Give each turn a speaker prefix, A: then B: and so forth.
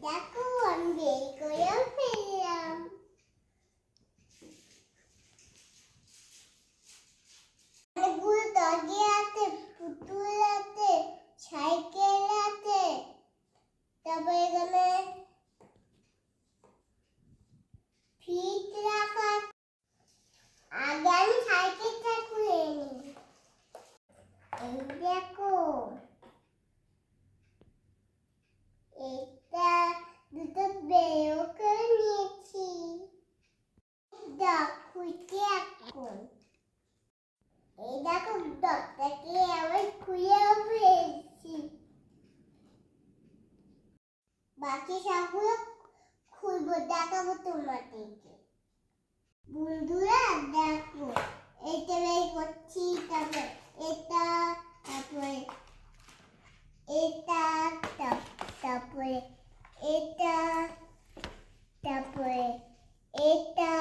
A: দেখো আমি বের করে ফেললাম। অনেকগুলো ডগি আছে, পুতুল আছে, সাইকেল আছে, তারপরে এখানে ফিট রাখা। আগে আমি সাইকেলটা খুলে নিই। এই দেখো, এটা দুটো বের করে নিয়েছি। খুলতে এখন এই দেখো ডগটাকে আবার খুলেও ফেলছি। বাকি সবগুলো খুলবো, দেখাবো তোমাদেরকে। বন্ধুরা দেখো, এটা বের করছি, তারপরে এটা, তারপরে এটা, তারপরে এটা, তারপরে এটা,